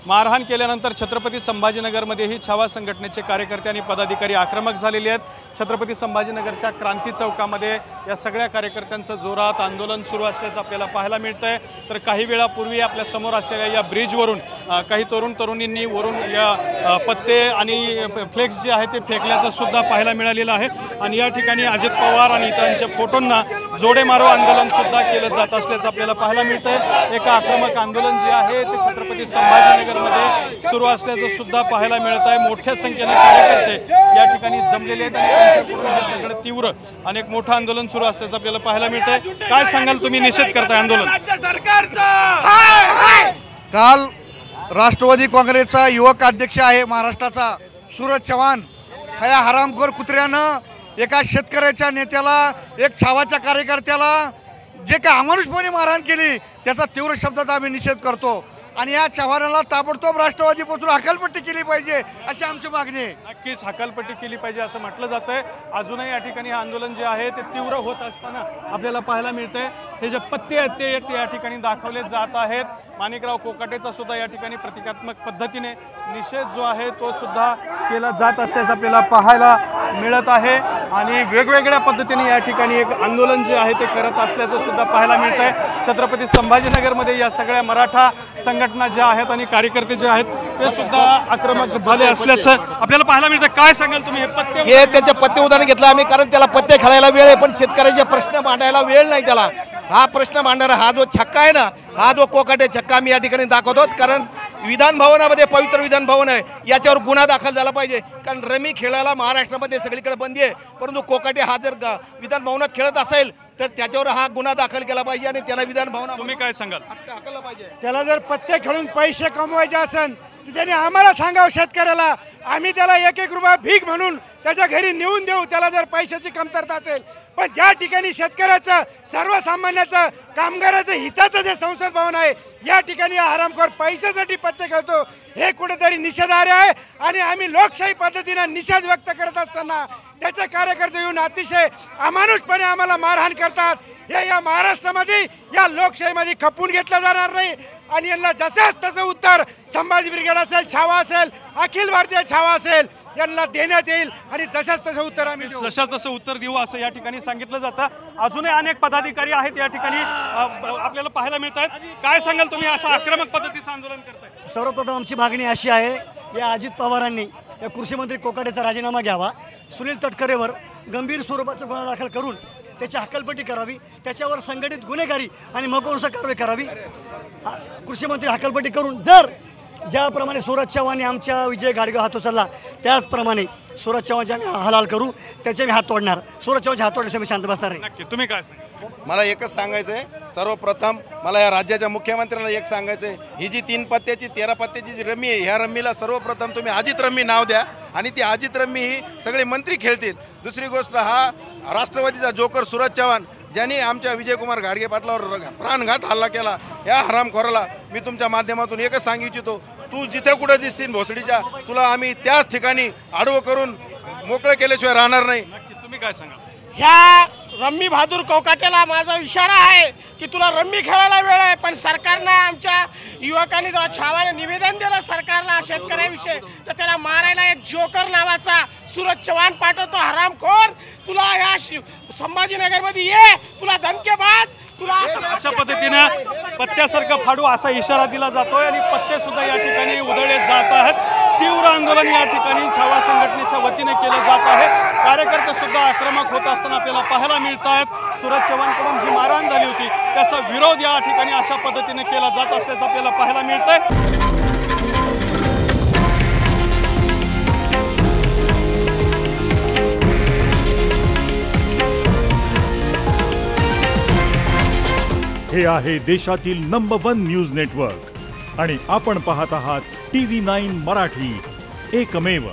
मारहाण केल्यानंतर छत्रपती संभाजीनगरमध्येही छावा संघटनेचे कार्यकर्ते आणि पदाधिकारी आक्रमक झालेले आहेत। छत्रपती संभाजीनगरच्या क्रांती चौकामध्ये या सगळ्या कार्यकर्त्यांचं जोरात आंदोलन सुरू असल्याचं आपल्याला पाहायला मिळतंय। तर काही वेळापूर्वी आपल्या समोर असलेल्या या ब्रिजवरून काही तरुण तरुणींनी वरून या पत्ते आणि फ्लेक्स जे आहे ते फेकल्याचं सुद्धा पाहायला मिळालेलं आहे। आणि या ठिकाणी अजित पवार आणि इतरांच्या फोटोंना जोडे मारो आंदोलन सुद्धा केलं जात असल्याचं आपल्याला पाहायला मिळतंय। एक आक्रमक आंदोलन जे आहे ते छत्रपती संभाजीनगरमध्ये सुरू असल्याचं सुद्धा पाहायला मिळत आहे। मोठ्या संख्येने कार्यकर्ते या ठिकाणी जमलेले आहेत आणि त्यांच्याकडून हे सगळं तीव्र आणि एक मोठं आंदोलन सुरू असल्याचं आपल्याला पाहायला मिळतंय। काय सांगाल तुम्ही, निषेध करताय आंदोलन? राज्य सरकारचा काल राष्ट्रवादी काँग्रेसचा युवक अध्यक्ष आहे महाराष्ट्राचा सूरज चव्हाण ह्या हरामखोर कुत्र्यानं एका शेतकऱ्याच्या नेत्याला, एक छावाच्या कार्यकर्त्याला जे काही अमानुषपणे मारहाण केली त्याचा तीव्र शब्दात आम्ही निषेध करतो। आणि या चव्हाणाला ताबडतोब राष्ट्रवादीपासून हकालपट्टी केली पाहिजे अशी आमची मागणी आहे। नक्कीच हकालपट्टी केली पाहिजे असं म्हटलं जातंय। अजूनही या ठिकाणी हे आंदोलन जे आहे ते तीव्र होत असताना आपल्याला पाहायला मिळतंय हे जे पत्ते आहेत ते या ठिकाणी दाखवले जात आहेत। माणिकराव कोकाटेचा सुद्धा या ठिकाणी प्रतिकात्मक पद्धतीने निषेध जो आहे तो सुद्धा केला जात असल्याचं आपल्याला पाहायला मिळत आहे। आणि वेगवेगळ्या पद्धतीने या ठिकाणी एक आंदोलन जे आहे ते करत असल्याचं सुद्धा पाहायला मिळत आहे। छत्रपती संभाजीनगरमध्ये या सगळ्या मराठा संघटना ज्या आहेत आणि कार्यकर्ते जे आहेत ते सुद्धा आक्रमक झाले असल्याचं आपल्याला पाहायला मिळतं। काय सांगाल तुम्ही? हे त्याचे पत्ते उदाहरण घेतलं आम्ही, कारण त्याला पत्ते खेळायला वेळ आहे पण शेतकऱ्याचे प्रश्न मांडायला वेळ नाही त्याला। हा प्रश्न मांडणारा हा जो छक्का आहे ना, हा जो कोकाटे छक्का आम्ही या ठिकाणी दाखवतो। कारण विधान भवनामध्ये, पवित्र विधान भवन आहे, याच्यावर गुन्हा दाखल झाला पाहिजे। कारण रमी खेळायला महाराष्ट्रामध्ये सगळीकडे बंदी आहे, परंतु कोकाटे हा जर विधान भवनात खेळत असेल तर त्याच्यावर हा गुन्हा दाखल केला पाहिजे आणि त्याला विधान भवनात तुम्ही काय सांगाल? हाकललं पाहिजे। त्याला जर पत्ते खेळून पैसे कमवायचे असेल तर त्याने आम्हाला सांगावं शेतकऱ्याला, आम्ही त्याला एक एक रुपया भीक म्हणून त्याच्या घरी नेऊन देऊ त्याला जर पैशाची कमतरता असेल। पण ज्या ठिकाणी शेतकऱ्याचं, सर्वसामान्याचं, कामगाराचं हिताचं जे संसद भवन आहे या ठिकाणी हरामखोर पैशासाठी पत्ते खेळतो, हे कुठेतरी निषेधार्ह आहे। आणि आम्ही लोकशाही पद्धतीनं निषेध व्यक्त करत असताना त्याचे कार्यकर्ते येऊन अतिशय अमानुषपणे आम्हाला मारहाण करतात। हे या महाराष्ट्रामध्ये, या लोकशाहीमध्ये खपून घेतलं जाणार नाही। आणि यांना जसंच तसं उत्तर संभाजी ब्रिगेड असेल, छावा असेल, अखिल भारतीय छावा असेल, यांना देण्यात येईल आणि जसंच तसं उत्तर आम्ही देऊ, जसं तसं उत्तर देऊ असं या ठिकाणी सांगितलं जातं। अजूनही अनेक पदाधिकारी आहेत या ठिकाणी आपल्याला पाहायला मिळत आहेत। काय सांगाल तुम्ही असं आक्रमक पद्धतीचं आंदोलन करताय? सर्वप्रथम आमची मागणी अशी आहे, या अजित पवारांनी या कृषी मंत्री कोकाटेचा राजीनामा घ्यावा, सुनील तटकरेवर गंभीर स्वरूपाचा गुन्हा दाखल करून त्याची हकालपट्टी करावी, त्याच्यावर संघटित गुन्हेगारी आणि मकोनुसार कारवाई करावी। कृषी मंत्री हकालपट्टी करून, जर ज्याप्रमाणे सूरज चव्हाण आमच्या विजय गाडगे हात उचलला त्याचप्रमाणे सूरज चव्हाणचे आम्ही हलाल करू, त्याचे मी हात तोडणार। सूरज चव्हाणचे हात तोडल्याशिवाय मी शांत बसणार नाही। नक्की तुम्ही काय सांगाल? मला एकच सांगायचं आहे, सर्वप्रथम मला या राज्याच्या मुख्यमंत्र्यांना एक सांगायचं आहे, ही जी 3 पत्त्याची 13 पत्त्याची जी रमी आहे, ह्या रमीला सर्वप्रथम तुम्ही अजित रमी नाव द्या आणि ती अजित रमी ही सगळे मंत्री खेळतील। दुसरी गोष्ट, हा राष्ट्रवादीचा जोकर सूरज चव्हाण ज्यांनी आमच्या विजयकुमार घाडगे पाटलावर प्राणघात हल्ला केला, या हरामखोराला मी तुमच्या माध्यमातून एकच सांगू इच्छितो, तू जिथे कुठे दिसतील भोसडीच्या, तुला आम्ही त्याच ठिकाणी आडवं करून मोकळं केल्याशिवाय राहणार नाही। नक्की तुम्ही काय सांगाल? ह्या रम्मी बहादूर कोकाटेला माझा इशारा आहे की तुला रम्मी खेळायला वेळ आहे, पण सरकारनं, आमच्या युवकांनी जेव्हा छावाने निवेदन दिलं सरकारला शेतकऱ्याविषयी, तर त्याला मारायला एक जोकर नावाचा सूरज चव्हाण पाठवतो। हरामखोर, तुला या संभाजीनगरमध्ये ये, तुला धमकेबाज, तुला अशा पद्धतीनं पत्त्यासारखं फाडू असा इशारा दिला जातोय आणि पत्ते सुद्धा या ठिकाणी उधळले जात आहेत। तीव्र आंदोलन या ठिकाणी छावा संघटनेच्या वतीने केलं जात आहे। कार्यकर्ते सुद्धा आक्रमक होत असताना आपल्याला पाहायला मिळत आहेत। सूरज चव्हाणकडून जी मारहाण झाली होती त्याचा विरोध या ठिकाणी अशा पद्धतीने केला जात असल्याचं आपल्याला पाहायला मिळतंय। हे आहे देशातील नंबर 1 न्यूज नेटवर्क आणि आपण पाहत आहात TV9 मराठी, एकमेव।